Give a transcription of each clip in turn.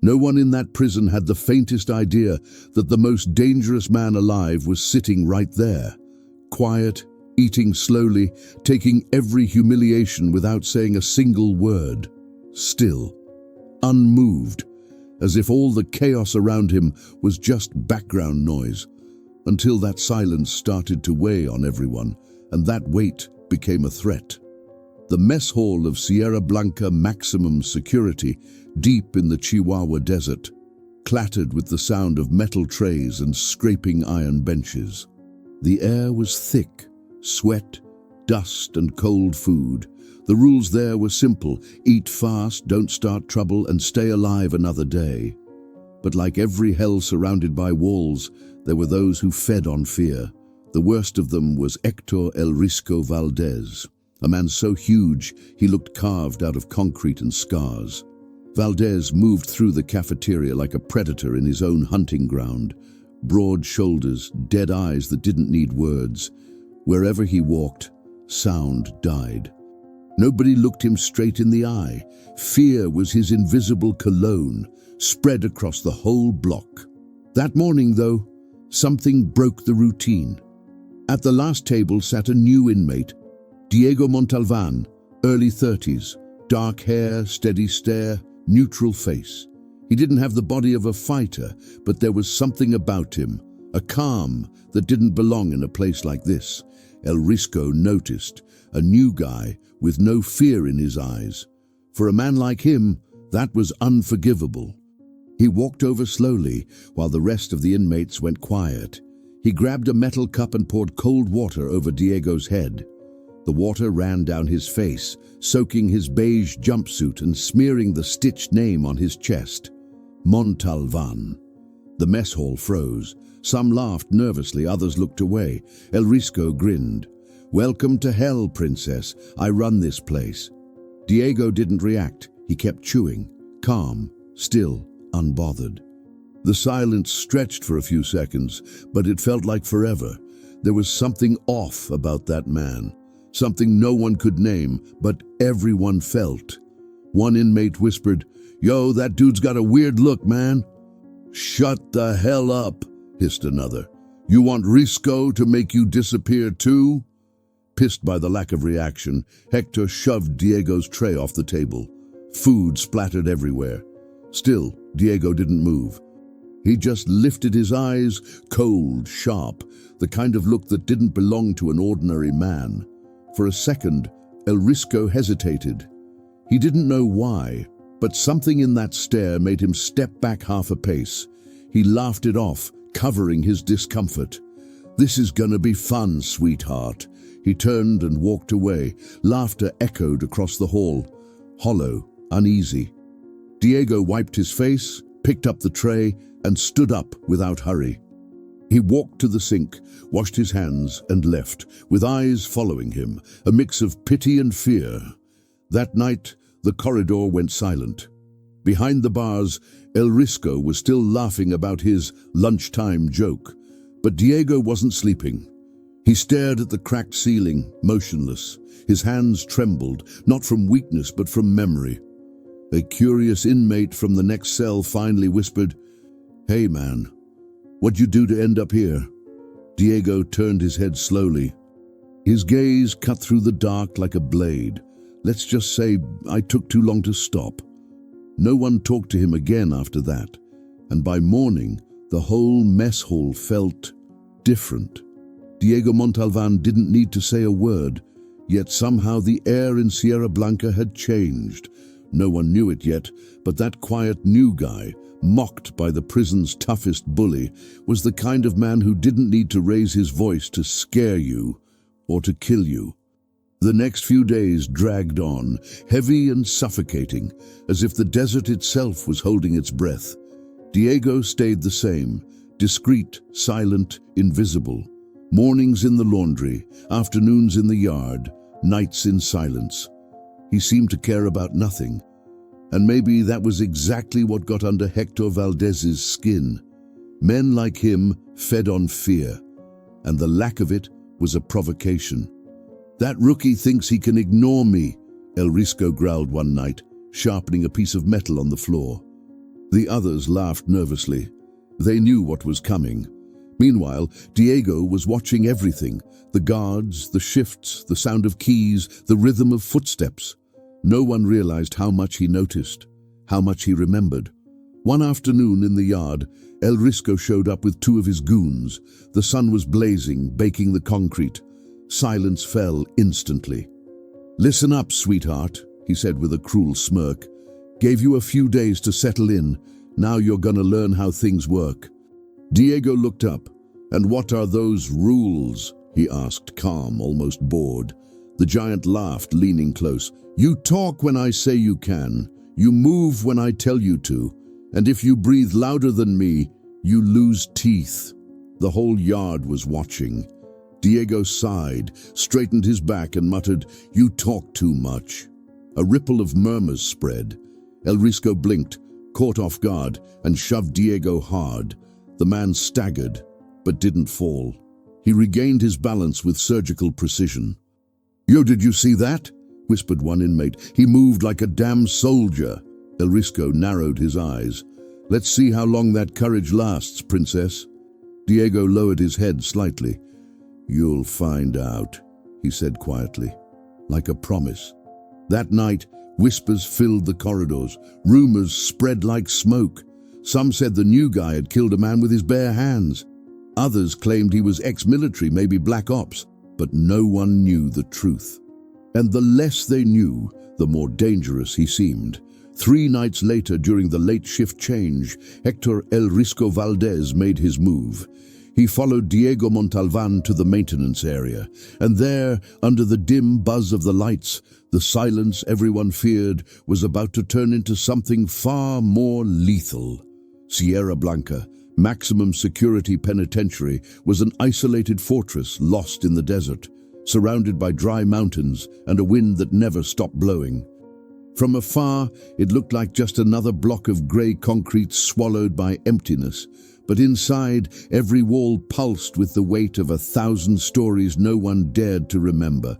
No one in that prison had the faintest idea that the most dangerous man alive was sitting right there, quiet, eating slowly, taking every humiliation without saying a single word, still, unmoved, as if all the chaos around him was just background noise, until that silence started to weigh on everyone, and that weight became a threat. The mess hall of Sierra Blanca maximum security, deep in the Chihuahua desert, clattered with the sound of metal trays and scraping iron benches. The air was thick, sweat, dust, and cold food. The rules there were simple: eat fast, don't start trouble, and stay alive another day. But like every hell surrounded by walls, there were those who fed on fear. The worst of them was Hector El Risco Valdez, a man so huge he looked carved out of concrete and scars. Valdez moved through the cafeteria like a predator in his own hunting ground. Broad shoulders, dead eyes that didn't need words. Wherever he walked, sound died. Nobody looked him straight in the eye. Fear was his invisible cologne, spread across the whole block. That morning, though, something broke the routine. At the last table sat a new inmate, Diego Montalvan, early 30s, dark hair, steady stare, neutral face. He didn't have the body of a fighter, but there was something about him, a calm that didn't belong in a place like this. El Risco noticed, a new guy with no fear in his eyes. For a man like him, that was unforgivable. He walked over slowly while the rest of the inmates went quiet. He grabbed a metal cup and poured cold water over Diego's head. The water ran down his face, soaking his beige jumpsuit and smearing the stitched name on his chest. Montalvan. The mess hall froze. Some laughed nervously, others looked away. El Risco grinned. "Welcome to hell, princess. I run this place." Diego didn't react. He kept chewing, calm, still, unbothered. The silence stretched for a few seconds, but it felt like forever. There was something off about that man. Something no one could name, but everyone felt. One inmate whispered, "Yo, that dude's got a weird look, man." "Shut the hell up," hissed another. "You want Risco to make you disappear too?" Pissed by the lack of reaction, Hector shoved Diego's tray off the table. Food splattered everywhere. Still, Diego didn't move. He just lifted his eyes, cold, sharp, the kind of look that didn't belong to an ordinary man. For a second, El Risco hesitated. He didn't know why, but something in that stare made him step back half a pace. He laughed it off, covering his discomfort. "This is gonna be fun, sweetheart." He turned and walked away. Laughter echoed across the hall, hollow, uneasy. Diego wiped his face, picked up the tray, and stood up without hurry. He walked to the sink, washed his hands, and left, with eyes following him, a mix of pity and fear. That night, the corridor went silent. Behind the bars, El Risco was still laughing about his lunchtime joke, but Diego wasn't sleeping. He stared at the cracked ceiling, motionless. His hands trembled, not from weakness but from memory. A curious inmate from the next cell finally whispered, "Hey man, what'd you do to end up here?" Diego turned his head slowly. His gaze cut through the dark like a blade. "Let's just say I took too long to stop." No one talked to him again after that, and by morning, the whole mess hall felt different. Diego Montalvan didn't need to say a word, yet somehow the air in Sierra Blanca had changed. No one knew it yet, but that quiet new guy, mocked by the prison's toughest bully, was the kind of man who didn't need to raise his voice to scare you or to kill you. The next few days dragged on, heavy and suffocating, as if the desert itself was holding its breath. Diego stayed the same, discreet, silent, invisible. Mornings in the laundry, afternoons in the yard, nights in silence. He seemed to care about nothing. And maybe that was exactly what got under Hector Valdez's skin. Men like him fed on fear, and the lack of it was a provocation. "That rookie thinks he can ignore me," El Risco growled one night, sharpening a piece of metal on the floor. The others laughed nervously. They knew what was coming. Meanwhile, Diego was watching everything: the guards, the shifts, the sound of keys, the rhythm of footsteps. No one realized how much he noticed, how much he remembered. One afternoon in the yard, El Risco showed up with two of his goons. The sun was blazing, baking the concrete. Silence fell instantly. "Listen up, sweetheart," he said with a cruel smirk. "Gave you a few days to settle in. Now you're gonna learn how things work." Diego looked up. "And what are those rules?" he asked, calm, almost bored. The giant laughed, leaning close. "You talk when I say you can. You move when I tell you to. And if you breathe louder than me, you lose teeth." The whole yard was watching. Diego sighed, straightened his back and muttered, "You talk too much." A ripple of murmurs spread. El Risco blinked, caught off guard, and shoved Diego hard. The man staggered, but didn't fall. He regained his balance with surgical precision. "Yo, did you see that?" whispered one inmate. "He moved like a damn soldier." El Risco narrowed his eyes. "Let's see how long that courage lasts, princess." Diego lowered his head slightly. "You'll find out," he said quietly, like a promise. That night, whispers filled the corridors. Rumors spread like smoke. Some said the new guy had killed a man with his bare hands. Others claimed he was ex-military, maybe black ops, but no one knew the truth. And the less they knew, the more dangerous he seemed. 3 nights later, during the late shift change, Hector El Risco Valdez made his move. He followed Diego Montalvan to the maintenance area, and there, under the dim buzz of the lights, the silence everyone feared was about to turn into something far more lethal. Sierra Blanca, maximum security penitentiary, was an isolated fortress lost in the desert, surrounded by dry mountains and a wind that never stopped blowing. From afar, it looked like just another block of grey concrete swallowed by emptiness. But inside, every wall pulsed with the weight of 1,000 stories no one dared to remember.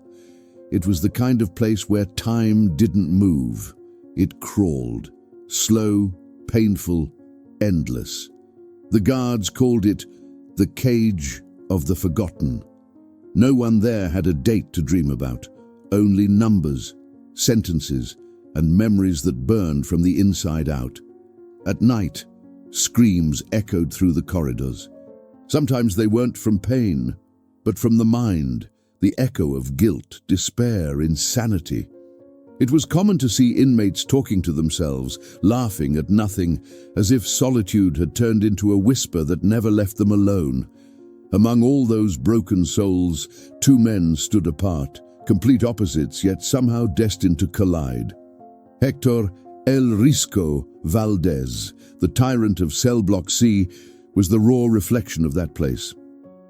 It was the kind of place where time didn't move. It crawled, slow, painful, endless. The guards called it the Cage of the Forgotten. No one there had a date to dream about, only numbers, sentences, and memories that burned from the inside out. At night, screams echoed through the corridors. Sometimes they weren't from pain, but from the mind, the echo of guilt, despair, insanity. It was common to see inmates talking to themselves, laughing at nothing, as if solitude had turned into a whisper that never left them alone. Among all those broken souls, 2 men stood apart, complete opposites yet somehow destined to collide. Hector El Risco Valdez, the tyrant of Cell Block C, was the raw reflection of that place.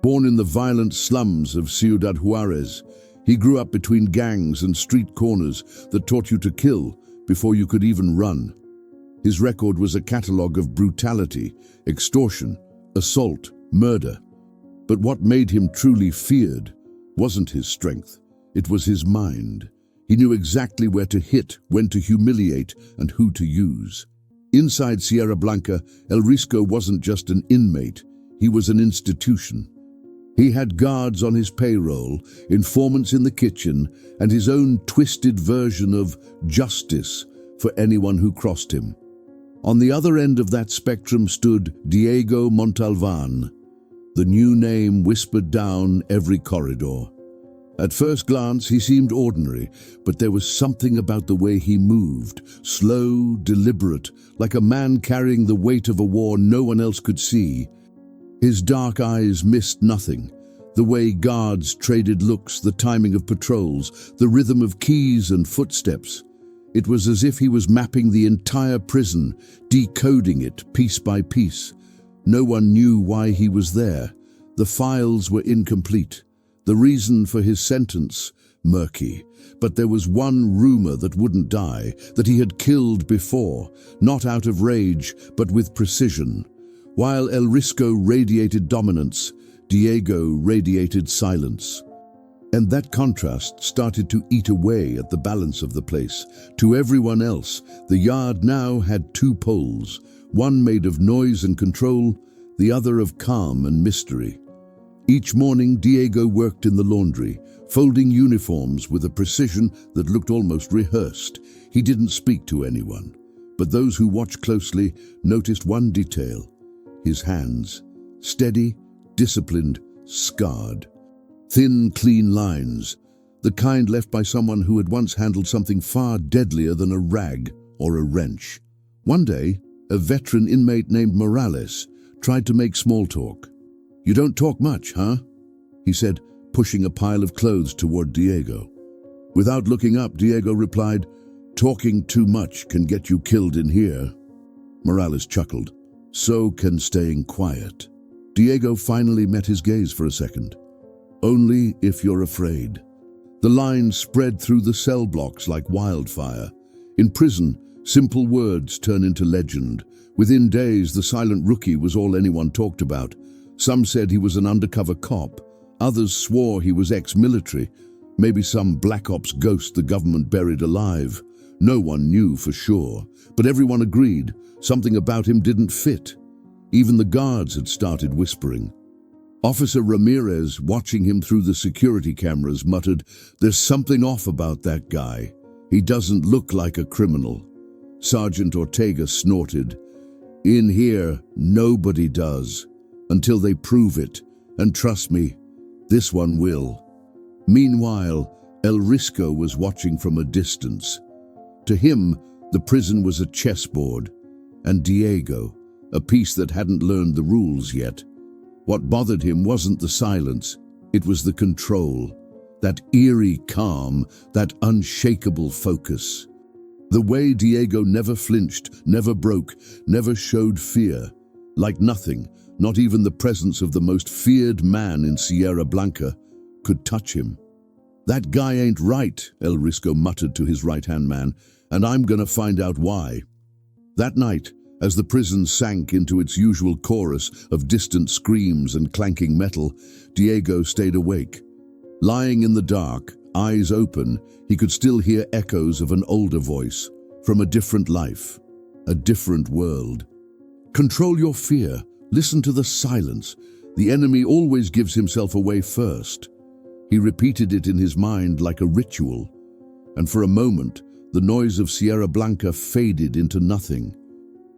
Born in the violent slums of Ciudad Juarez, he grew up between gangs and street corners that taught you to kill before you could even run. His record was a catalogue of brutality, extortion, assault, murder. But what made him truly feared wasn't his strength, it was his mind. He knew exactly where to hit, when to humiliate, and who to use. Inside Sierra Blanca, El Risco wasn't just an inmate, he was an institution. He had guards on his payroll, informants in the kitchen, and his own twisted version of justice for anyone who crossed him. On the other end of that spectrum stood Diego Montalvan, the new name whispered down every corridor. At first glance, he seemed ordinary, but there was something about the way he moved, slow, deliberate, like a man carrying the weight of a war no one else could see. His dark eyes missed nothing. The way guards traded looks, the timing of patrols, the rhythm of keys and footsteps. It was as if he was mapping the entire prison, decoding it piece by piece. No one knew why he was there. The files were incomplete. The reason for his sentence, murky. But there was one rumor that wouldn't die, that he had killed before, not out of rage, but with precision. While El Risco radiated dominance, Diego radiated silence. And that contrast started to eat away at the balance of the place. To everyone else, the yard now had 2 poles, one made of noise and control, the other of calm and mystery. Each morning, Diego worked in the laundry, folding uniforms with a precision that looked almost rehearsed. He didn't speak to anyone, but those who watched closely noticed one detail: his hands, steady, disciplined, scarred. Thin, clean lines, the kind left by someone who had once handled something far deadlier than a rag or a wrench. One day, a veteran inmate named Morales tried to make small talk. "You don't talk much, huh?" he said, pushing a pile of clothes toward Diego. Without looking up, Diego replied, "Talking too much can get you killed in here." Morales chuckled. "So can staying quiet." Diego finally met his gaze for a second. "Only if you're afraid." The lines spread through the cell blocks like wildfire. In prison, simple words turn into legend. Within days, the silent rookie was all anyone talked about. Some said he was an undercover cop. Others swore he was ex-military, maybe some black ops ghost the government buried alive. No one knew for sure, but everyone agreed something about him didn't fit. Even the guards had started whispering. Officer Ramirez, watching him through the security cameras, muttered, "There's something off about that guy. He doesn't look like a criminal." Sergeant Ortega snorted, "In here, nobody does, until they prove it, and trust me, this one will." Meanwhile, El Risco was watching from a distance. To him, the prison was a chessboard, and Diego, a piece that hadn't learned the rules yet. What bothered him wasn't the silence, it was the control, that eerie calm, that unshakable focus. The way Diego never flinched, never broke, never showed fear. Like nothing, not even the presence of the most feared man in Sierra Blanca, could touch him. "That guy ain't right," El Risco muttered to his right-hand man, "and I'm gonna find out why." That night, as the prison sank into its usual chorus of distant screams and clanking metal, Diego stayed awake. Lying in the dark, eyes open, he could still hear echoes of an older voice, from a different life, a different world. "Control your fear. Listen to the silence. The enemy always gives himself away first." He repeated it in his mind like a ritual, and for a moment, the noise of Sierra Blanca faded into nothing.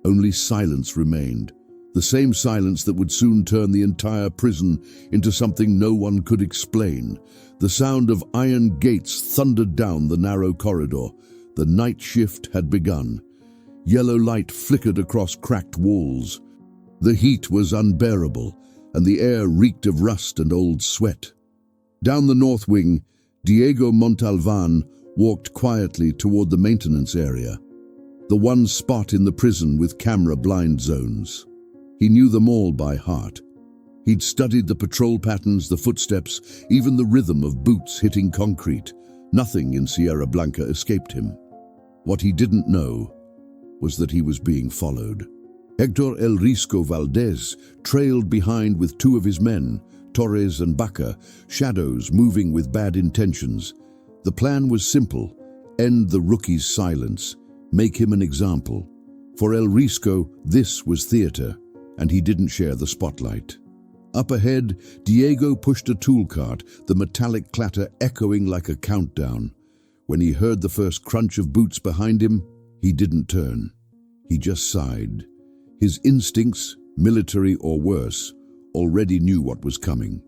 Only silence remained, the same silence that would soon turn the entire prison into something no one could explain. The sound of iron gates thundered down the narrow corridor. The night shift had begun. Yellow light flickered across cracked walls. The heat was unbearable, and the air reeked of rust and old sweat. Down the north wing, Diego Montalvan walked quietly toward the maintenance area, the one spot in the prison with camera blind zones. He knew them all by heart. He'd studied the patrol patterns, the footsteps, even the rhythm of boots hitting concrete. Nothing in Sierra Blanca escaped him. What he didn't know was that he was being followed. Hector El Risco Valdez trailed behind with two of his men, Torres and Baca, shadows moving with bad intentions. The plan was simple: end the rookie's silence, make him an example. For El Risco, this was theater, and he didn't share the spotlight. Up ahead, Diego pushed a tool cart, the metallic clatter echoing like a countdown. When he heard the first crunch of boots behind him, he didn't turn. He just sighed. His instincts, military or worse, already knew what was coming.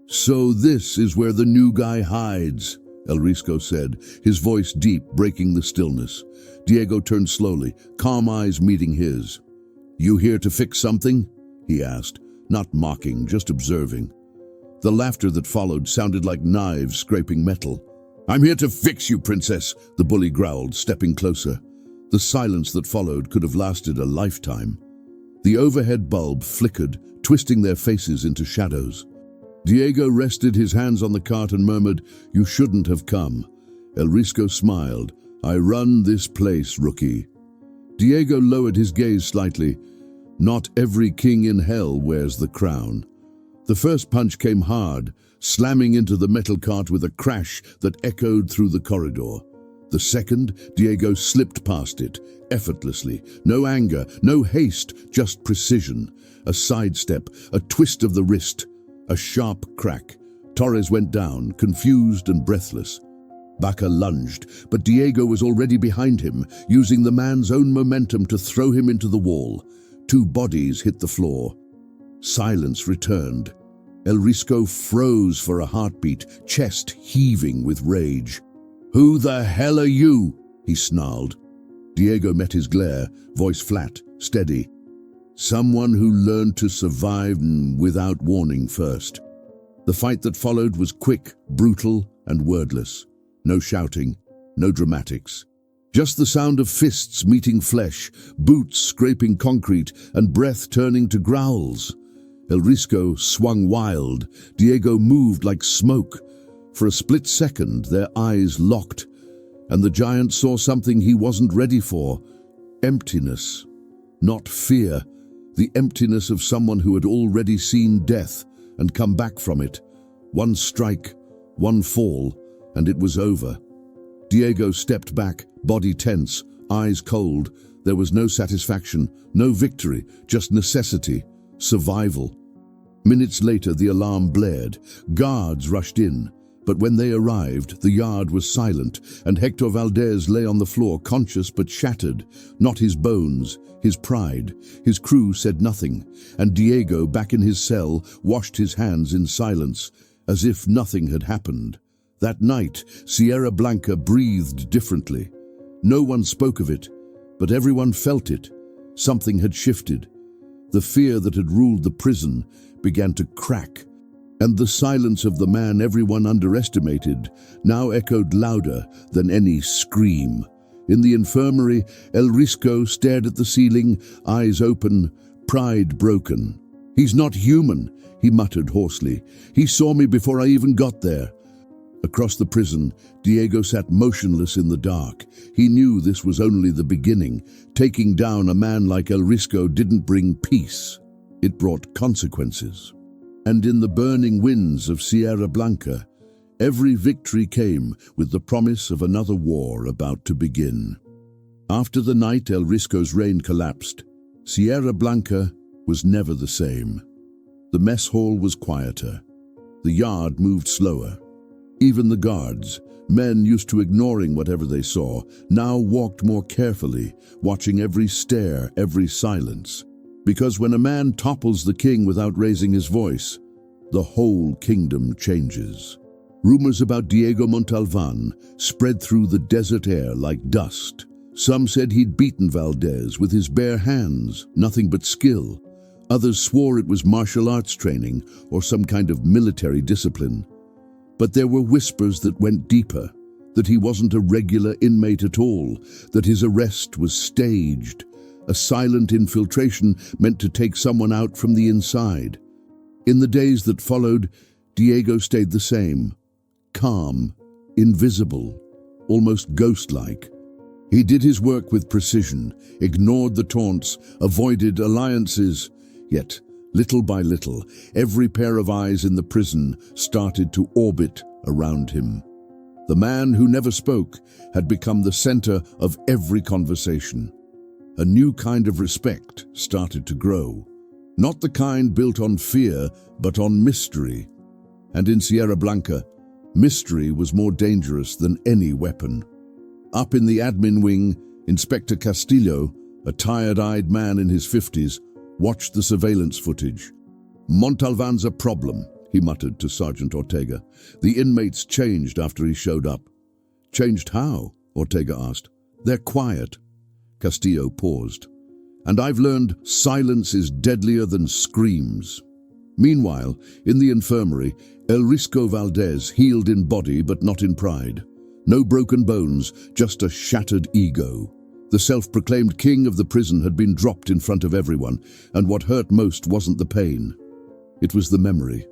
"So this is where the new guy hides," El Risco said, his voice deep, breaking the stillness. Diego turned slowly, calm eyes meeting his. "You here to fix something?" he asked, not mocking, just observing. The laughter that followed sounded like knives scraping metal. "I'm here to fix you, princess," the bully growled, stepping closer. The silence that followed could have lasted a lifetime. The overhead bulb flickered, twisting their faces into shadows. Diego rested his hands on the cart and murmured, "You shouldn't have come." El Risco smiled. "I run this place, rookie." Diego lowered his gaze slightly. Not every king in hell wears the crown. The first punch came hard, slamming into the metal cart with a crash that echoed through the corridor. The second, Diego slipped past it, effortlessly. No anger, no haste, just precision. A sidestep, a twist of the wrist, a sharp crack. Torres went down, confused and breathless. Baca lunged, but Diego was already behind him, using the man's own momentum to throw him into the wall. Two bodies hit the floor. Silence returned. El Risco froze for a heartbeat, chest heaving with rage. "Who the hell are you?" he snarled. Diego met his glare, voice flat, steady. "Someone who learned to survive without warning first." The fight that followed was quick, brutal, and wordless. No shouting, no dramatics. Just the sound of fists meeting flesh, boots scraping concrete, and breath turning to growls. El Risco swung wild. Diego moved like smoke. For a split second, their eyes locked, and the giant saw something he wasn't ready for. Emptiness. Not fear. The emptiness of someone who had already seen death and come back from it. One strike, one fall, and it was over. Diego stepped back, body tense, eyes cold. There was no satisfaction, no victory, just necessity, survival. Minutes later, the alarm blared. Guards rushed in. But when they arrived, the yard was silent, and Hector Valdez lay on the floor, conscious but shattered. Not his bones, his pride. His crew said nothing, and Diego, back in his cell, washed his hands in silence, as if nothing had happened. That night, Sierra Blanca breathed differently. No one spoke of it, but everyone felt it. Something had shifted. The fear that had ruled the prison began to crack, and the silence of the man everyone underestimated now echoed louder than any scream. In the infirmary, El Risco stared at the ceiling, eyes open, pride broken. "He's not human," he muttered hoarsely. "He saw me before I even got there." Across the prison, Diego sat motionless in the dark. He knew this was only the beginning. Taking down a man like El Risco didn't bring peace. It brought consequences. And in the burning winds of Sierra Blanca, every victory came with the promise of another war about to begin. After the night El Risco's reign collapsed, Sierra Blanca was never the same. The mess hall was quieter. The yard moved slower. Even the guards, men used to ignoring whatever they saw, now walked more carefully, watching every stare, every silence. Because when a man topples the king without raising his voice, the whole kingdom changes. Rumors about Diego Montalvan spread through the desert air like dust. Some said he'd beaten Valdez with his bare hands, nothing but skill. Others swore it was martial arts training or some kind of military discipline. But there were whispers that went deeper, that he wasn't a regular inmate at all, that his arrest was staged, a silent infiltration meant to take someone out from the inside. In the days that followed, Diego stayed the same, calm, invisible, almost ghost-like. He did his work with precision, ignored the taunts, avoided alliances, yet little by little, every pair of eyes in the prison started to orbit around him. The man who never spoke had become the center of every conversation. A new kind of respect started to grow. Not the kind built on fear, but on mystery. And in Sierra Blanca, mystery was more dangerous than any weapon. Up in the admin wing, Inspector Castillo, a tired-eyed man in his 50s, watched the surveillance footage. "Montalvan's a problem," he muttered to Sergeant Ortega. "The inmates changed after he showed up." "Changed how?" Ortega asked. "They're quiet." Castillo paused. "And I've learned silence is deadlier than screams." Meanwhile, in the infirmary, El Risco Valdez healed in body but not in pride. No broken bones, just a shattered ego. The self-proclaimed king of the prison had been dropped in front of everyone, and what hurt most wasn't the pain. It was the memory.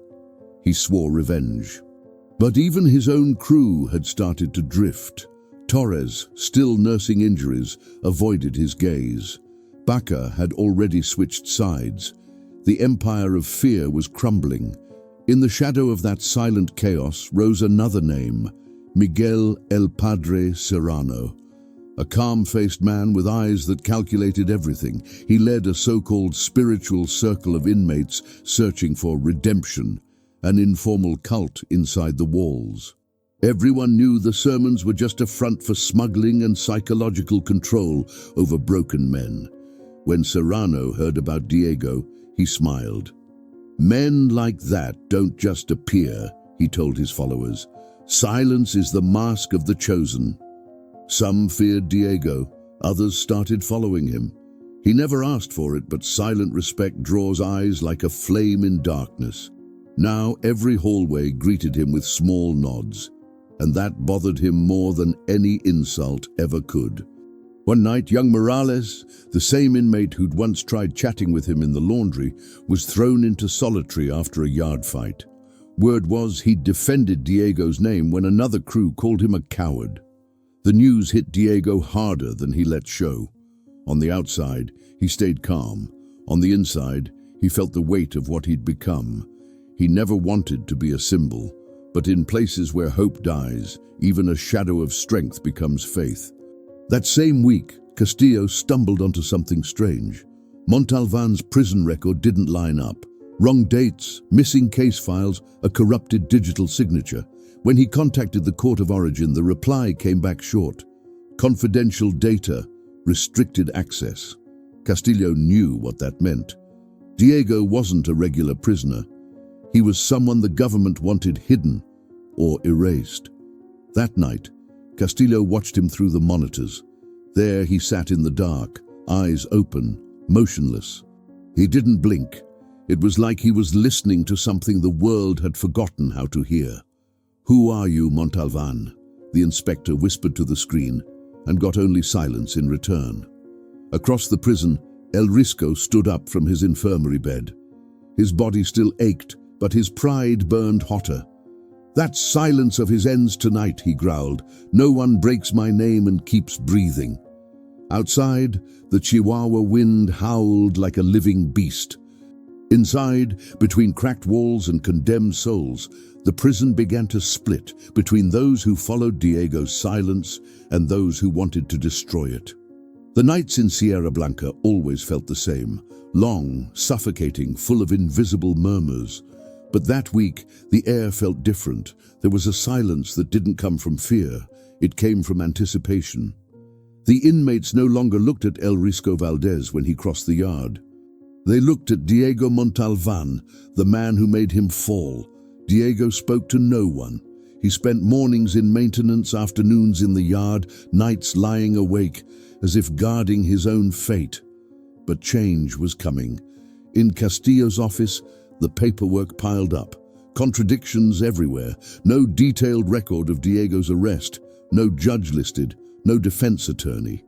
He swore revenge. But even his own crew had started to drift. Torres, still nursing injuries, avoided his gaze. Baca had already switched sides. The empire of fear was crumbling. In the shadow of that silent chaos rose another name, Miguel El Padre Serrano. A calm-faced man with eyes that calculated everything, he led a so-called spiritual circle of inmates searching for redemption, an informal cult inside the walls. Everyone knew the sermons were just a front for smuggling and psychological control over broken men. When Serrano heard about Diego, he smiled. "Men like that don't just appear," he told his followers. "Silence is the mask of the chosen." Some feared Diego, others started following him. He never asked for it, but silent respect draws eyes like a flame in darkness. Now every hallway greeted him with small nods, and that bothered him more than any insult ever could. One night, young Morales, the same inmate who'd once tried chatting with him in the laundry, was thrown into solitary after a yard fight. Word was he'd defended Diego's name when another crew called him a coward. The news hit Diego harder than he let show. On the outside, he stayed calm. On the inside, he felt the weight of what he'd become. He never wanted to be a symbol, but in places where hope dies, even a shadow of strength becomes faith. That same week, Castillo stumbled onto something strange. Montalvan's prison record didn't line up. Wrong dates, missing case files, a corrupted digital signature. When he contacted the court of origin, the reply came back short. Confidential data, restricted access. Castillo knew what that meant. Diego wasn't a regular prisoner. He was someone the government wanted hidden or erased. That night, Castillo watched him through the monitors. There he sat in the dark, eyes open, motionless. He didn't blink. It was like he was listening to something the world had forgotten how to hear. "Who are you, Montalvan?" the inspector whispered to the screen, and got only silence in return. Across the prison, El Risco stood up from his infirmary bed. His body still ached, but his pride burned hotter. "That silence of his ends tonight," he growled. "No one breaks my name and keeps breathing." Outside, the Chihuahua wind howled like a living beast. Inside, between cracked walls and condemned souls, the prison began to split between those who followed Diego's silence and those who wanted to destroy it. The nights in Sierra Blanca always felt the same, long, suffocating, full of invisible murmurs. But that week, the air felt different. There was a silence that didn't come from fear. It came from anticipation. The inmates no longer looked at El Risco Valdez when he crossed the yard. They looked at Diego Montalvan, the man who made him fall. Diego spoke to no one. He spent mornings in maintenance, afternoons in the yard, nights lying awake, as if guarding his own fate. But change was coming. In Castillo's office, the paperwork piled up. Contradictions everywhere. No detailed record of Diego's arrest. No judge listed. No defense attorney.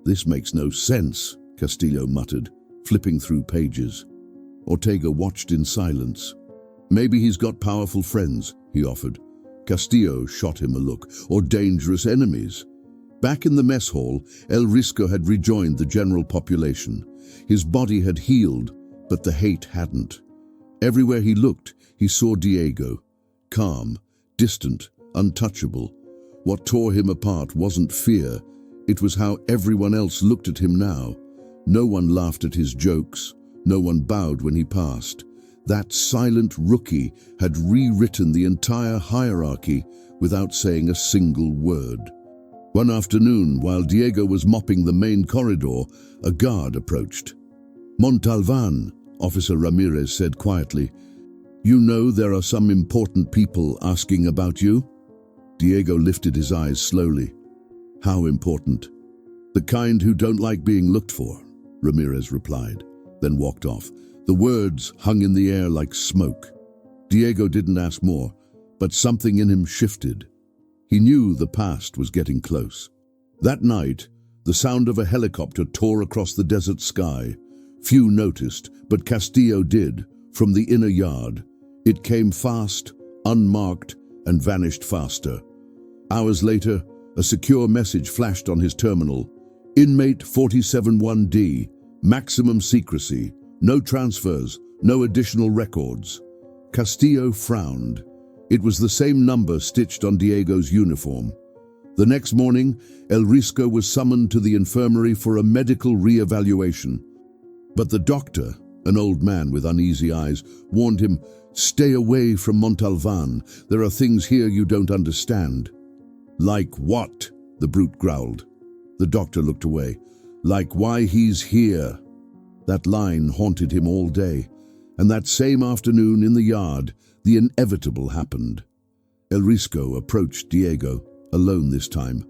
"This makes no sense," Castillo muttered, flipping through pages. Ortega watched in silence. "Maybe he's got powerful friends," he offered. Castillo shot him a look. "Or dangerous enemies." Back in the mess hall, El Risco had rejoined the general population. His body had healed, but the hate hadn't. Everywhere he looked, he saw Diego. Calm, distant, untouchable. What tore him apart wasn't fear. It was how everyone else looked at him now. No one laughed at his jokes. No one bowed when he passed. That silent rookie had rewritten the entire hierarchy without saying a single word. One afternoon, while Diego was mopping the main corridor, a guard approached. "Montalvan," Officer Ramirez said quietly, "you know there are some important people asking about you?" Diego lifted his eyes slowly. "How important?" "The kind who don't like being looked for," Ramirez replied, then walked off. The words hung in the air like smoke. Diego didn't ask more, but something in him shifted. He knew the past was getting close. That night, the sound of a helicopter tore across the desert sky. Few noticed, but Castillo did, from the inner yard. It came fast, unmarked, and vanished faster. Hours later, a secure message flashed on his terminal. "Inmate 471D, maximum secrecy, no transfers, no additional records." Castillo frowned. It was the same number stitched on Diego's uniform. The next morning, El Risco was summoned to the infirmary for a medical re-evaluation. But the doctor, an old man with uneasy eyes, warned him, "Stay away from Montalvan. There are things here you don't understand." "Like what?" the brute growled. The doctor looked away. "Like why he's here." That line haunted him all day, and that same afternoon in the yard, the inevitable happened. El Risco approached Diego, alone this time.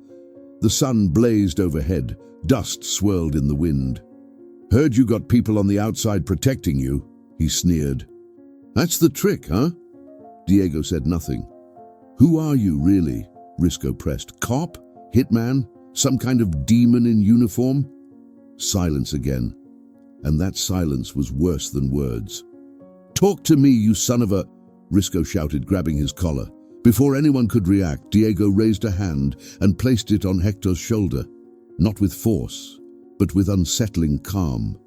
The sun blazed overhead, dust swirled in the wind. "Heard you got people on the outside protecting you," he sneered. "That's the trick, huh?" Diego said nothing. "Who are you, really?" Risco pressed. "Cop? Hitman? Some kind of demon in uniform?" Silence again, and that silence was worse than words. "Talk to me, you son of a—" Risco shouted, grabbing his collar. Before anyone could react, Diego raised a hand and placed it on Hector's shoulder, not with force, but with unsettling calm.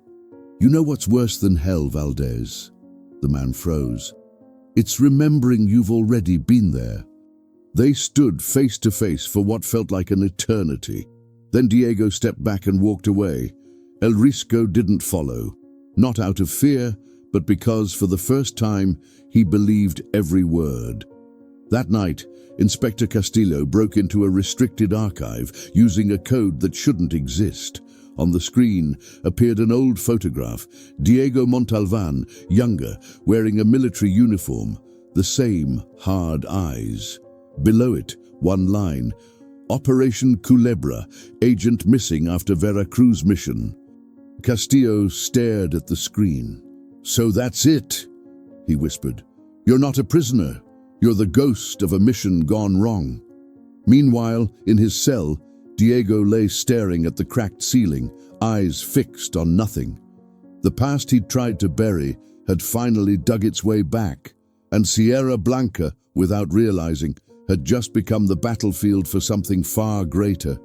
"You know what's worse than hell, Valdez?" The man froze. "It's remembering you've already been there." They stood face to face for what felt like an eternity. Then Diego stepped back and walked away. El Risco didn't follow, not out of fear, but because for the first time he believed every word. That night, Inspector Castillo broke into a restricted archive using a code that shouldn't exist. On the screen appeared an old photograph, Diego Montalvan, younger, wearing a military uniform, the same hard eyes. Below it, one line, "Operation Culebra, agent missing after Veracruz mission." Castillo stared at the screen. "So that's it," he whispered. "You're not a prisoner. You're the ghost of a mission gone wrong." Meanwhile, in his cell, Diego lay staring at the cracked ceiling, eyes fixed on nothing. The past he'd tried to bury had finally dug its way back, and Sierra Blanca, without realizing, had just become the battlefield for something far greater.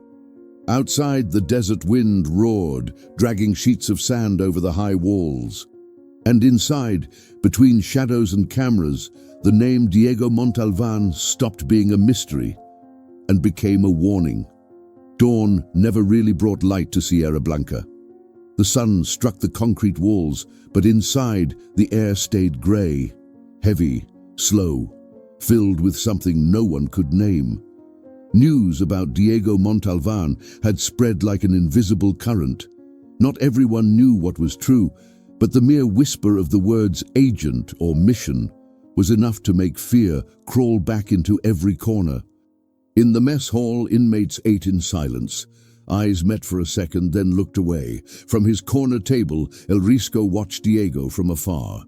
Outside, the desert wind roared, dragging sheets of sand over the high walls. And inside, between shadows and cameras, the name Diego Montalvan stopped being a mystery and became a warning. Dawn never really brought light to Sierra Blanca. The sun struck the concrete walls, but inside, the air stayed grey, heavy, slow, filled with something no one could name. News about Diego Montalvan had spread like an invisible current. Not everyone knew what was true, but the mere whisper of the words agent or mission was enough to make fear crawl back into every corner. In the mess hall, inmates ate in silence. Eyes met for a second, then looked away. From his corner table, El Risco watched Diego from afar.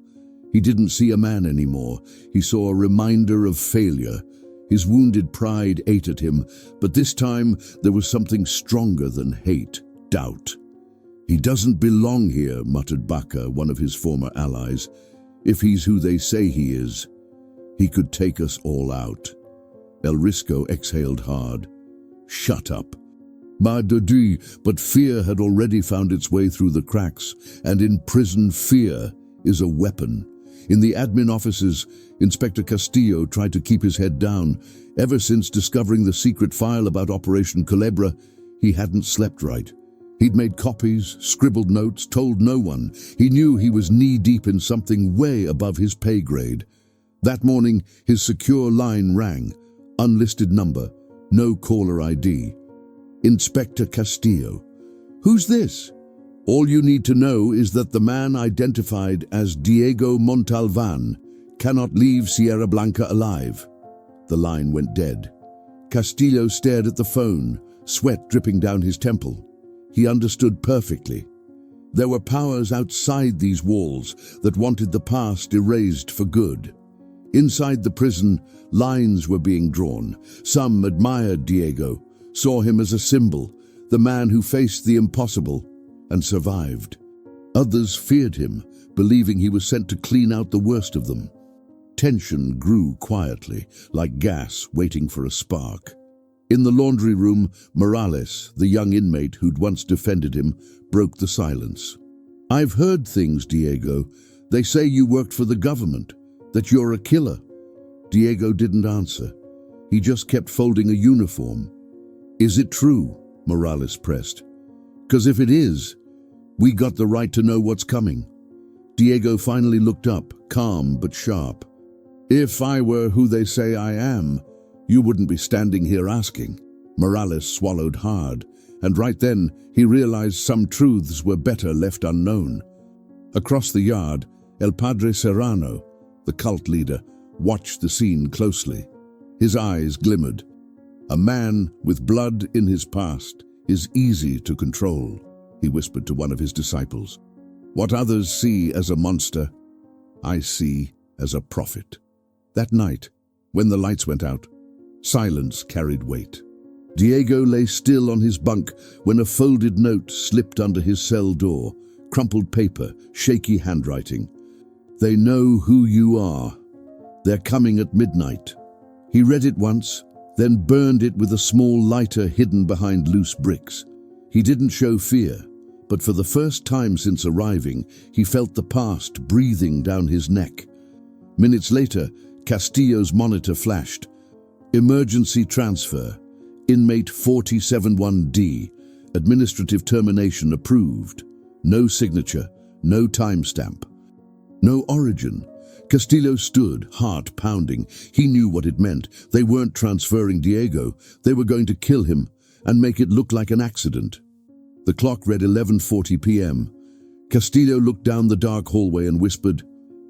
He didn't see a man anymore. He saw a reminder of failure. His wounded pride ate at him, but this time there was something stronger than hate, doubt. "He doesn't belong here," muttered Baca, one of his former allies. "If he's who they say he is, he could take us all out." El Risco exhaled hard. "Shut up." But fear had already found its way through the cracks, and in prison fear is a weapon. In the admin offices, Inspector Castillo tried to keep his head down. Ever since discovering the secret file about Operation Culebra, he hadn't slept right. He'd made copies, scribbled notes, told no one. He knew he was knee-deep in something way above his pay grade. That morning, his secure line rang. Unlisted number, no caller ID. "Inspector Castillo." "Who's this?" "All you need to know is that the man identified as Diego Montalvan cannot leave Sierra Blanca alive." The line went dead. Castillo stared at the phone, sweat dripping down his temple. He understood perfectly. There were powers outside these walls that wanted the past erased for good. Inside the prison, lines were being drawn. Some admired Diego, saw him as a symbol, the man who faced the impossible and survived. Others feared him, believing he was sent to clean out the worst of them. Tension grew quietly, like gas waiting for a spark. In the laundry room, Morales, the young inmate who'd once defended him, broke the silence. "I've heard things, Diego. They say you worked for the government, that you're a killer." Diego didn't answer. He just kept folding a uniform. Is it true? Morales pressed. Because if it is, we got the right to know what's coming. Diego finally looked up, calm but sharp. If I were who they say I am, you wouldn't be standing here asking. Morales swallowed hard, and right then he realized some truths were better left unknown. Across the yard, El Padre Serrano, the cult leader, watched the scene closely. His eyes glimmered. A man with blood in his past is easy to control, he whispered to one of his disciples. What others see as a monster, I see as a prophet. That night, when the lights went out, silence carried weight. Diego lay still on his bunk when a folded note slipped under his cell door, crumpled paper, shaky handwriting. They know who you are. They're coming at midnight. He read it once, then burned it with a small lighter hidden behind loose bricks. He didn't show fear, but for the first time since arriving, he felt the past breathing down his neck. Minutes later, Castillo's monitor flashed. Emergency transfer. Inmate 471D. Administrative termination approved. No signature, no timestamp. No origin. Castillo stood, heart pounding. He knew what it meant. They weren't transferring Diego. They were going to kill him and make it look like an accident. The clock read 11:40 p.m. Castillo looked down the dark hallway and whispered,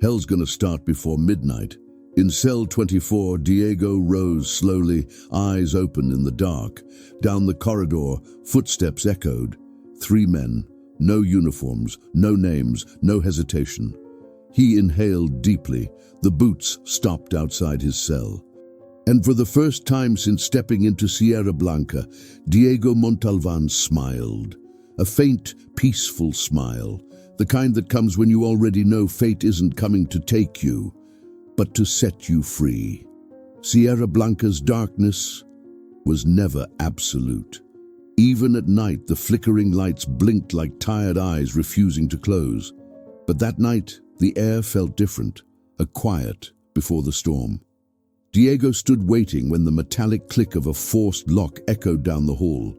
"Hell's gonna start before midnight." In cell 24, Diego rose slowly, eyes open in the dark. Down the corridor, footsteps echoed. 3 men, no uniforms, no names, no hesitation. He inhaled deeply. The boots stopped outside his cell. And for the first time since stepping into Sierra Blanca, Diego Montalvan smiled. A faint, peaceful smile, the kind that comes when you already know fate isn't coming to take you, but to set you free. Sierra Blanca's darkness was never absolute. Even at night, the flickering lights blinked like tired eyes refusing to close. But that night, the air felt different, a quiet before the storm. Diego stood waiting when the metallic click of a forced lock echoed down the hall.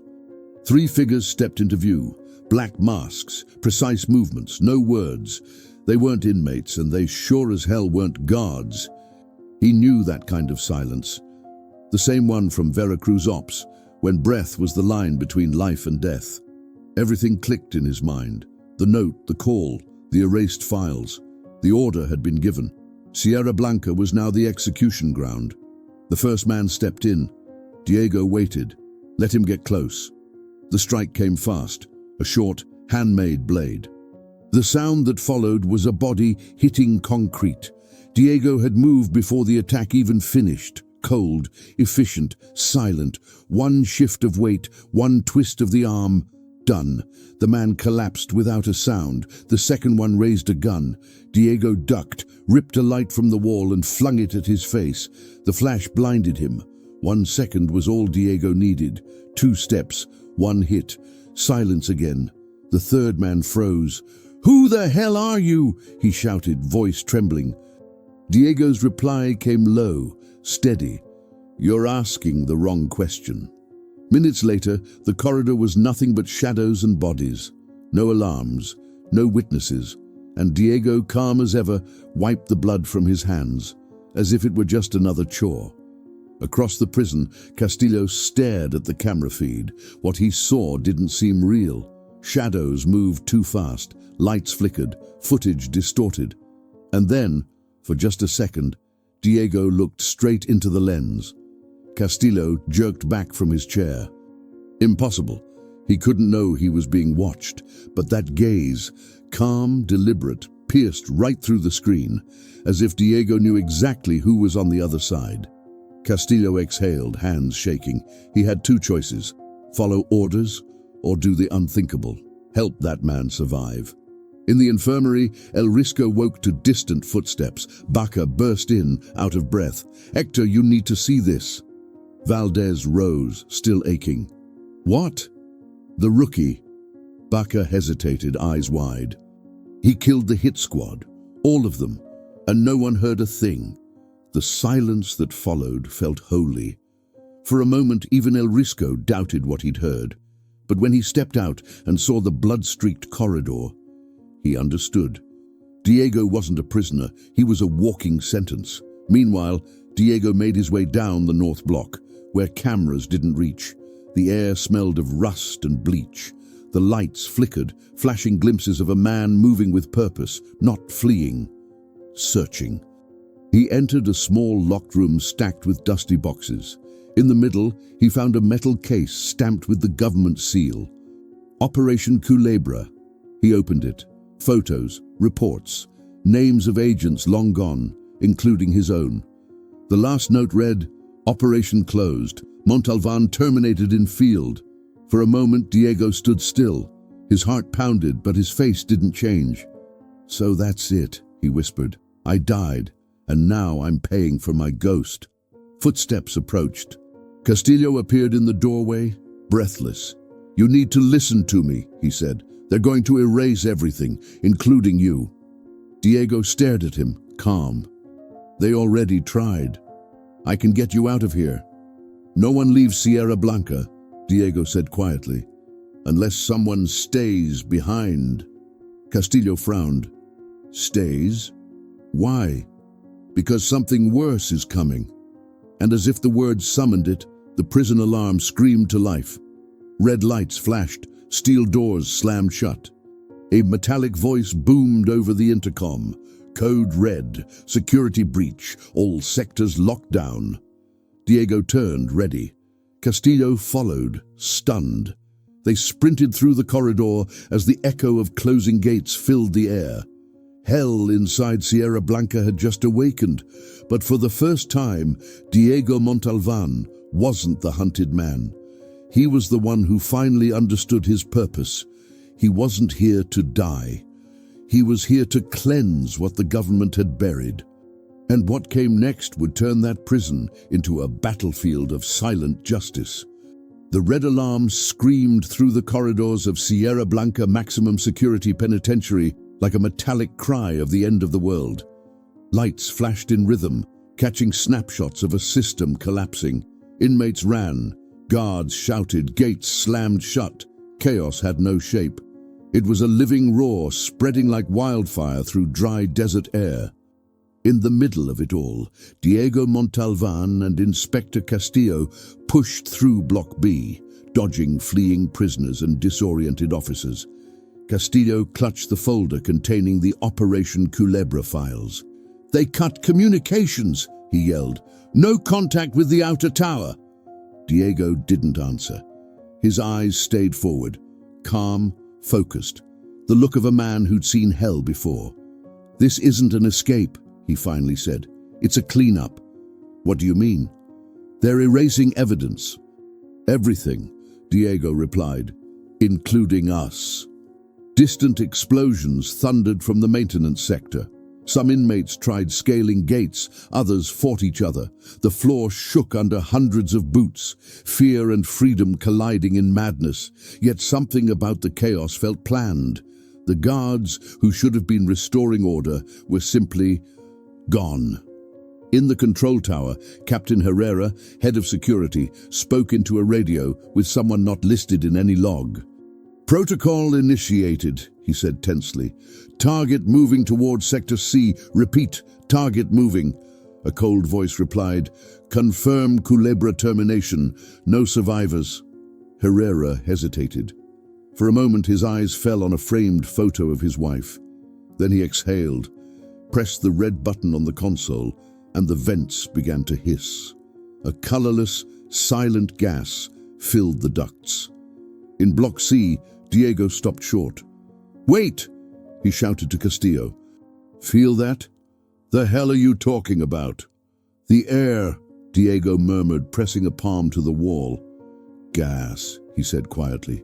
3 figures stepped into view, black masks, precise movements, no words. They weren't inmates, and they sure as hell weren't guards. He knew that kind of silence. The same one from Veracruz Ops, when breath was the line between life and death. Everything clicked in his mind. The note, the call, the erased files. The order had been given. Sierra Blanca was now the execution ground. The first man stepped in. Diego waited. Let him get close. The strike came fast, a short, handmade blade. The sound that followed was a body hitting concrete. Diego had moved before the attack even finished. Cold, efficient, silent. One shift of weight, one twist of the arm. Done. The man collapsed without a sound. The second one raised a gun. Diego ducked, ripped a light from the wall and flung it at his face. The flash blinded him. 1 second was all Diego needed. 2 steps, 1 hit. Silence again. The third man froze. "Who the hell are you?" he shouted, voice trembling. Diego's reply came low, steady. "You're asking the wrong question." Minutes later, the corridor was nothing but shadows and bodies. No alarms, no witnesses, and Diego, calm as ever, wiped the blood from his hands, as if it were just another chore. Across the prison, Castillo stared at the camera feed. What he saw didn't seem real. Shadows moved too fast, lights flickered, footage distorted. And then, for just a second, Diego looked straight into the lens. Castillo jerked back from his chair. Impossible. He couldn't know he was being watched, but that gaze, calm, deliberate, pierced right through the screen, as if Diego knew exactly who was on the other side. Castillo exhaled, hands shaking. He had 2 choices: follow orders or do the unthinkable, help that man survive. In the infirmary, El Risco woke to distant footsteps. Baca burst in, out of breath. "Hector, you need to see this." Valdez rose, still aching. "What?" "The rookie." Baca hesitated, eyes wide. "He killed the hit squad, all of them, and no one heard a thing." The silence that followed felt holy. For a moment, even El Risco doubted what he'd heard. But when he stepped out and saw the blood-streaked corridor, he understood. Diego wasn't a prisoner, he was a walking sentence. Meanwhile, Diego made his way down the north block, where cameras didn't reach. The air smelled of rust and bleach. The lights flickered, flashing glimpses of a man moving with purpose, not fleeing, searching. He entered a small locked room stacked with dusty boxes. In the middle, he found a metal case stamped with the government seal. Operation Culebra. He opened it. Photos, reports, names of agents long gone, including his own. The last note read, "Operation closed. Montalvan terminated in field." For a moment, Diego stood still. His heart pounded, but his face didn't change. "So that's it," he whispered. "I died, and now I'm paying for my ghost." Footsteps approached. Castillo appeared in the doorway, breathless. "You need to listen to me," he said. "They're going to erase everything, including you." Diego stared at him, calm. "They already tried. I can get you out of here." "No one leaves Sierra Blanca," Diego said quietly, "unless someone stays behind." Castillo frowned. "Stays? Why?" "Because something worse is coming." And as if the words summoned it, the prison alarm screamed to life. Red lights flashed, steel doors slammed shut. A metallic voice boomed over the intercom. "Code red, security breach, all sectors locked down." Diego turned, ready. Castillo followed, stunned. They sprinted through the corridor as the echo of closing gates filled the air. Hell inside Sierra Blanca had just awakened, but for the first time, Diego Montalvan wasn't the hunted man. He was the one who finally understood his purpose. He wasn't here to die. He was here to cleanse what the government had buried. And what came next would turn that prison into a battlefield of silent justice. The red alarm screamed through the corridors of Sierra Blanca Maximum Security Penitentiary like a metallic cry of the end of the world. Lights flashed in rhythm, catching snapshots of a system collapsing. Inmates ran, guards shouted, gates slammed shut. Chaos had no shape. It was a living roar spreading like wildfire through dry desert air. In the middle of it all, Diego Montalvan and Inspector Castillo pushed through Block B, dodging fleeing prisoners and disoriented officers. Castillo clutched the folder containing the Operation Culebra files. "They cut communications," he yelled. "No contact with the outer tower." Diego didn't answer. His eyes stayed forward, calm, focused, the look of a man who'd seen hell before. "This isn't an escape," he finally said. "It's a cleanup." "What do you mean?" "They're erasing evidence." "Everything," Diego replied, "including us." Distant explosions thundered from the maintenance sector. Some inmates tried scaling gates, others fought each other. The floor shook under hundreds of boots, fear and freedom colliding in madness. Yet something about the chaos felt planned. The guards, who should have been restoring order, were simply gone. In the control tower, Captain Herrera, head of security, spoke into a radio with someone not listed in any log. "Protocol initiated," he said tensely. "Target moving towards Sector C. Repeat, target moving." A cold voice replied, "Confirm Culebra termination. No survivors." Herrera hesitated. For a moment his eyes fell on a framed photo of his wife. Then he exhaled, pressed the red button on the console, and the vents began to hiss. A colorless, silent gas filled the ducts. In Block C, Diego stopped short. "Wait!" he shouted to Castillo. "Feel that? The hell are you talking about?" "The air," Diego murmured, pressing a palm to the wall. "Gas," he said quietly.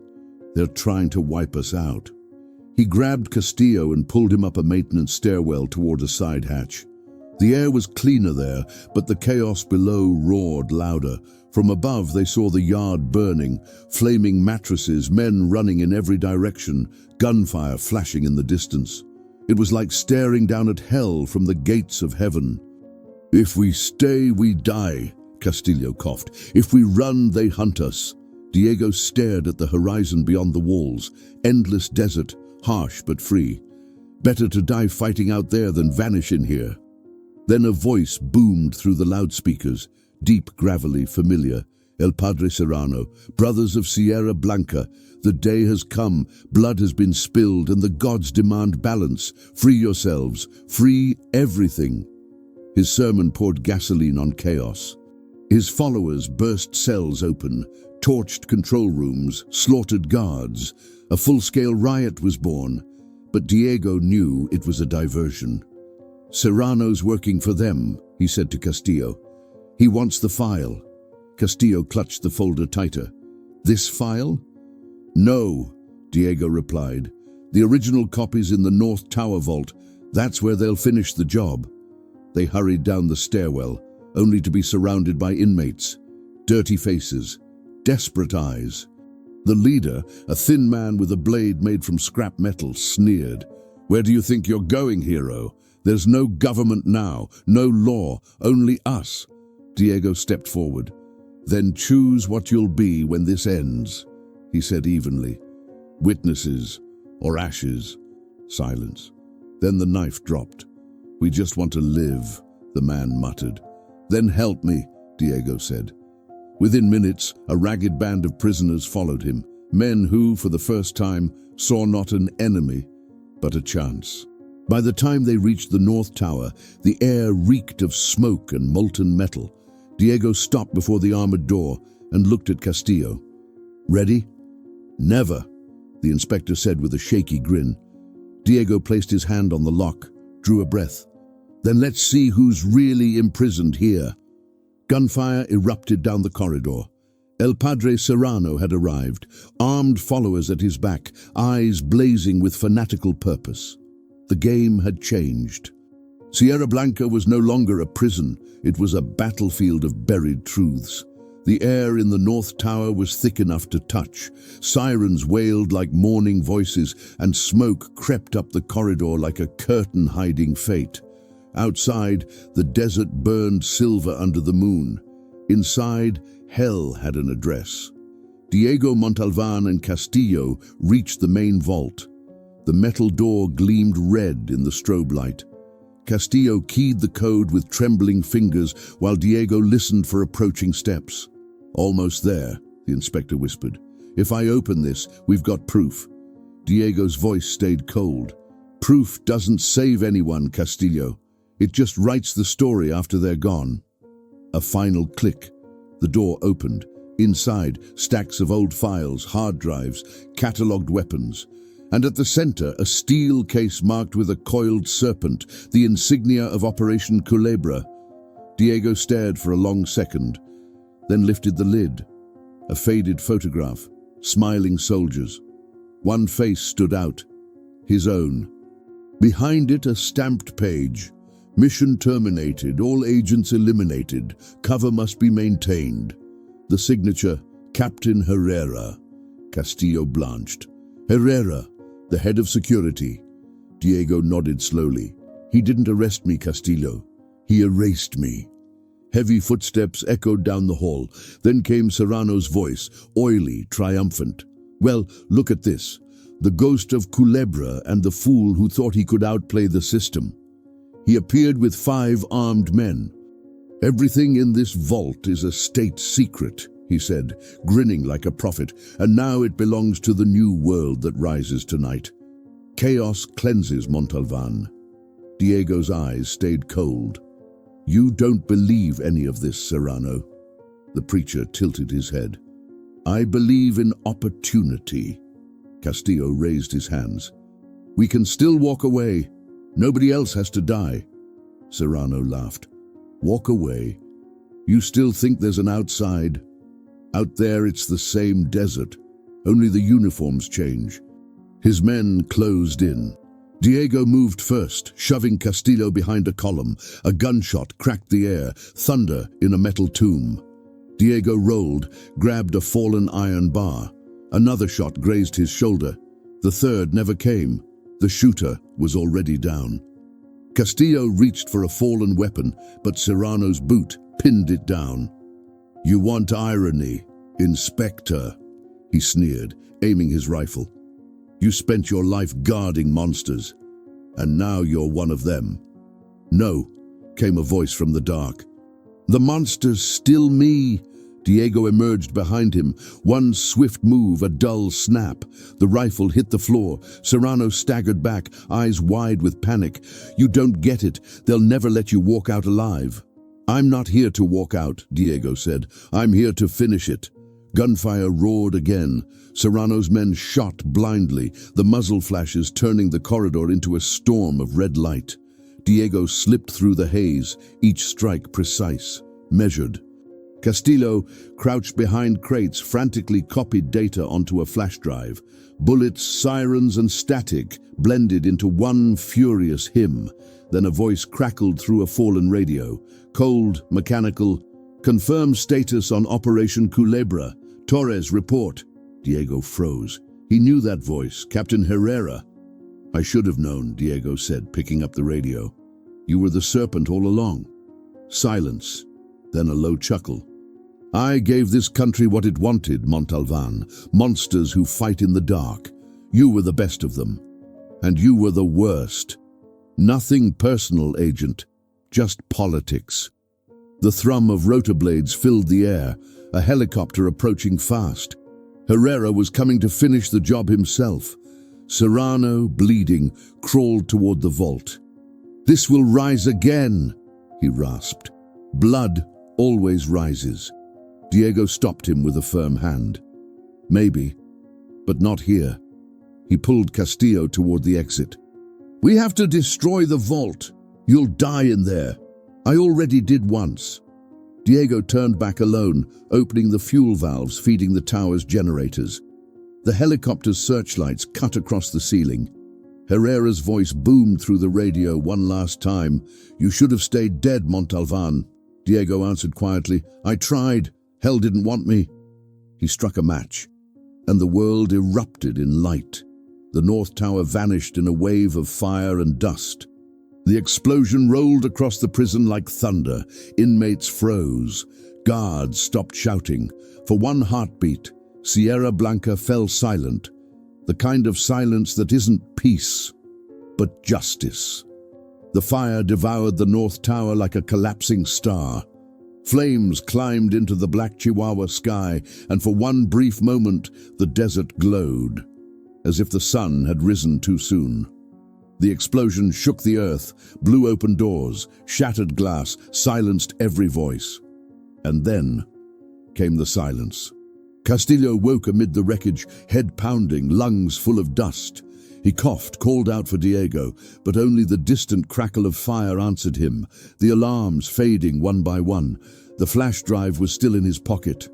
"They're trying to wipe us out." He grabbed Castillo and pulled him up a maintenance stairwell toward a side hatch. The air was cleaner there, but the chaos below roared louder. From above they saw the yard burning, flaming mattresses, men running in every direction, gunfire flashing in the distance. It was like staring down at hell from the gates of heaven. "If we stay, we die," Castillo coughed. If we run, they hunt us. Diego stared at the horizon beyond the walls. Endless desert, harsh but free. Better to die fighting out there than vanish in here. Then a voice boomed through the loudspeakers, deep, gravelly, familiar. El Padre Serrano, brothers of Sierra Blanca, the day has come, blood has been spilled, and the gods demand balance. Free yourselves, free everything. His sermon poured gasoline on chaos. His followers burst cells open, torched control rooms, slaughtered guards. A full-scale riot was born, but Diego knew it was a diversion. Serrano's working for them, he said to Castillo. He wants the file. Castillo clutched the folder tighter. This file? No, Diego replied. The original copy's in the North Tower vault. That's where they'll finish the job. They hurried down the stairwell, only to be surrounded by inmates. Dirty faces, desperate eyes. The leader, a thin man with a blade made from scrap metal, sneered. Where do you think you're going, hero? There's no government now, no law, only us. Diego stepped forward. Then choose what you'll be when this ends, he said evenly. Witnesses or ashes. Silence. Then the knife dropped. We just want to live, the man muttered. Then help me, Diego said. Within minutes, a ragged band of prisoners followed him, men who, for the first time, saw not an enemy, but a chance. By the time they reached the North Tower, the air reeked of smoke and molten metal. Diego stopped before the armored door and looked at Castillo. Ready? Never, the inspector said with a shaky grin. Diego placed his hand on the lock, drew a breath. Then let's see who's really imprisoned here. Gunfire erupted down the corridor. El Padre Serrano had arrived, armed followers at his back, eyes blazing with fanatical purpose. The game had changed. Sierra Blanca was no longer a prison, it was a battlefield of buried truths. The air in the North Tower was thick enough to touch. Sirens wailed like mourning voices, and smoke crept up the corridor like a curtain hiding fate. Outside, the desert burned silver under the moon. Inside, hell had an address. Diego Montalvan and Castillo reached the main vault. The metal door gleamed red in the strobe light. Castillo keyed the code with trembling fingers while Diego listened for approaching steps. Almost there, the inspector whispered. If I open this, we've got proof. Diego's voice stayed cold. Proof doesn't save anyone, Castillo. It just writes the story after they're gone. A final click. The door opened. Inside, stacks of old files, hard drives, catalogued weapons. And at the center, a steel case marked with a coiled serpent, the insignia of Operation Culebra. Diego stared for a long second, then lifted the lid. A faded photograph, smiling soldiers. One face stood out, his own. Behind it, a stamped page. Mission terminated, all agents eliminated, cover must be maintained. The signature, Captain Herrera. Castillo blanched. Herrera, the head of security. Diego nodded slowly. He didn't arrest me, Castillo. He erased me. Heavy footsteps echoed down the hall. Then came Serrano's voice, oily, triumphant. Well, look at this. The ghost of Culebra and the fool who thought he could outplay the system. He appeared with 5 armed men. Everything in this vault is a state secret, he said, grinning like a prophet, and now it belongs to the new world that rises tonight. Chaos cleanses Montalvan. Diego's eyes stayed cold. You don't believe any of this, Serrano. The preacher tilted his head. I believe in opportunity. Castillo raised his hands. We can still walk away. Nobody else has to die. Serrano laughed. Walk away. You still think there's an outside? Out there it's the same desert, only the uniforms change. His men closed in. Diego moved first, shoving Castillo behind a column. A gunshot cracked the air, thunder in a metal tomb. Diego rolled, grabbed a fallen iron bar. Another shot grazed his shoulder. The third never came. The shooter was already down. Castillo reached for a fallen weapon, but Serrano's boot pinned it down. You want irony, Inspector, he sneered, aiming his rifle. You spent your life guarding monsters, and now you're one of them. No, came a voice from the dark. The monster's still me. Diego emerged behind him. One swift move, a dull snap. The rifle hit the floor. Serrano staggered back, eyes wide with panic. You don't get it. They'll never let you walk out alive. I'm not here to walk out, Diego said. I'm here to finish it. Gunfire roared again. Serrano's men shot blindly, the muzzle flashes turning the corridor into a storm of red light. Diego slipped through the haze, each strike precise, measured. Castillo, crouched behind crates, frantically copied data onto a flash drive. Bullets, sirens, and static blended into one furious hymn. Then a voice crackled through a fallen radio. Cold, mechanical. Confirm status on Operation Culebra. Torres, report. Diego froze. He knew that voice, Captain Herrera. I should have known, Diego said, picking up the radio. You were the serpent all along. Silence, then a low chuckle. I gave this country what it wanted, Montalvan. Monsters who fight in the dark. You were the best of them. And you were the worst. Nothing personal, Agent. Just politics. The thrum of rotor blades filled the air, a helicopter approaching fast. Herrera was coming to finish the job himself. Serrano, bleeding, crawled toward the vault. This will rise again, he rasped. Blood always rises. Diego stopped him with a firm hand. Maybe, but not here. He pulled Castillo toward the exit. We have to destroy the vault. You'll die in there. I already did once. Diego turned back alone, opening the fuel valves feeding the tower's generators. The helicopter's searchlights cut across the ceiling. Herrera's voice boomed through the radio one last time. You should have stayed dead, Montalvan. Diego answered quietly. I tried. Hell didn't want me. He struck a match, and the world erupted in light. The North Tower vanished in a wave of fire and dust. The explosion rolled across the prison like thunder. Inmates froze. Guards stopped shouting. For one heartbeat, Sierra Blanca fell silent. The kind of silence that isn't peace, but justice. The fire devoured the North Tower like a collapsing star. Flames climbed into the black Chihuahua sky, and for one brief moment, the desert glowed, as if the sun had risen too soon. The explosion shook the earth, blew open doors, shattered glass, silenced every voice. And then came the silence. Castillo woke amid the wreckage, head pounding, lungs full of dust. He coughed, called out for Diego, but only the distant crackle of fire answered him, the alarms fading one by one. The flash drive was still in his pocket,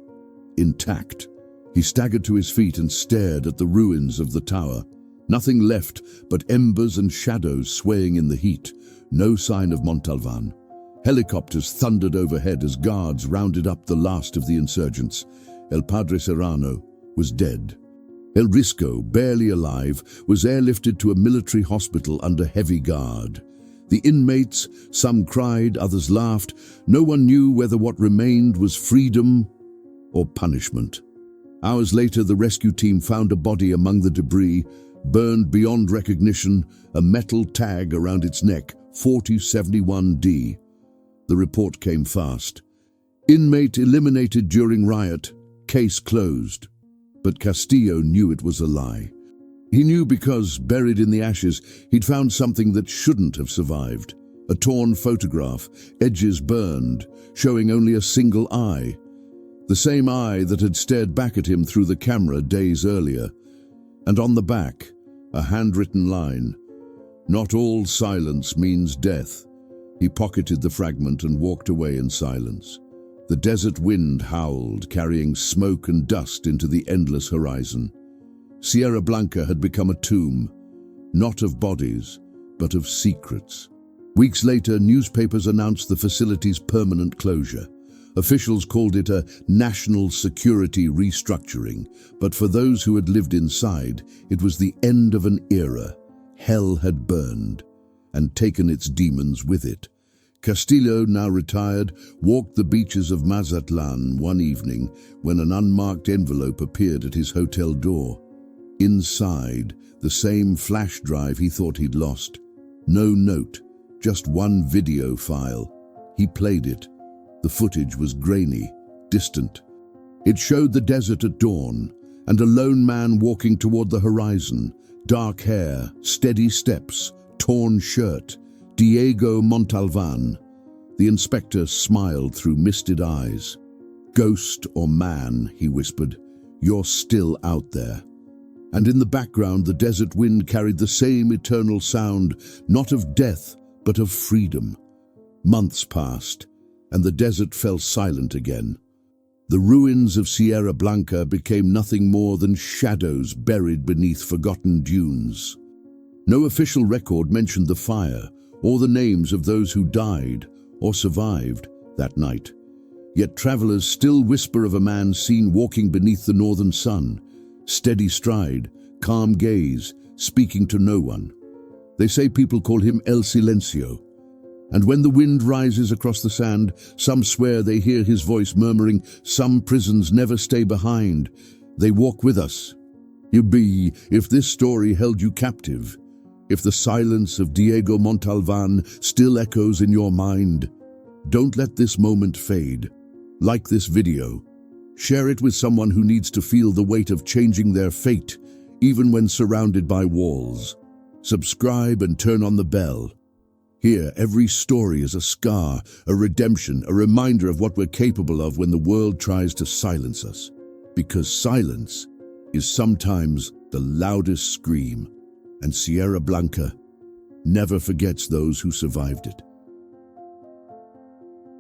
intact. He staggered to his feet and stared at the ruins of the tower. Nothing left but embers and shadows swaying in the heat. No sign of Montalvan. Helicopters thundered overhead as guards rounded up the last of the insurgents. El Padre Serrano was dead. El Risco, barely alive, was airlifted to a military hospital under heavy guard. The inmates, some cried, others laughed. No one knew whether what remained was freedom or punishment. Hours later, the rescue team found a body among the debris, burned beyond recognition, a metal tag around its neck, 4071D. The report came fast. Inmate eliminated during riot, case closed. But Castillo knew it was a lie. He knew because, buried in the ashes, he'd found something that shouldn't have survived. A torn photograph, edges burned, showing only a single eye. The same eye that had stared back at him through the camera days earlier. And on the back, a handwritten line. Not all silence means death. He pocketed the fragment and walked away in silence. The desert wind howled, carrying smoke and dust into the endless horizon. Sierra Blanca had become a tomb, not of bodies, but of secrets. Weeks later, newspapers announced the facility's permanent closure. Officials called it a national security restructuring, but for those who had lived inside, it was the end of an era. Hell had burned and taken its demons with it. Castillo, now retired, walked the beaches of Mazatlan one evening when an unmarked envelope appeared at his hotel door. Inside, the same flash drive he thought he'd lost. No note, just one video file. He played it. The footage was grainy, distant. It showed the desert at dawn, and a lone man walking toward the horizon. Dark hair, steady steps, torn shirt. Diego Montalvan. The inspector smiled through misted eyes. "Ghost or man," he whispered, "you're still out there." And in the background, the desert wind carried the same eternal sound, not of death, but of freedom. Months passed, and the desert fell silent again. The ruins of Sierra Blanca became nothing more than shadows buried beneath forgotten dunes. No official record mentioned the fire, or the names of those who died or survived that night. Yet travelers still whisper of a man seen walking beneath the northern sun, steady stride, calm gaze, speaking to no one. They say people call him El Silencio. And when the wind rises across the sand, some swear they hear his voice murmuring, "Some prisons never stay behind. They walk with us." If this story held you captive, if the silence of Diego Montalvan still echoes in your mind, don't let this moment fade. Like this video. Share it with someone who needs to feel the weight of changing their fate, even when surrounded by walls. Subscribe and turn on the bell. Here, every story is a scar, a redemption, a reminder of what we're capable of when the world tries to silence us. Because silence is sometimes the loudest scream. And Sierra Blanca never forgets those who survived it.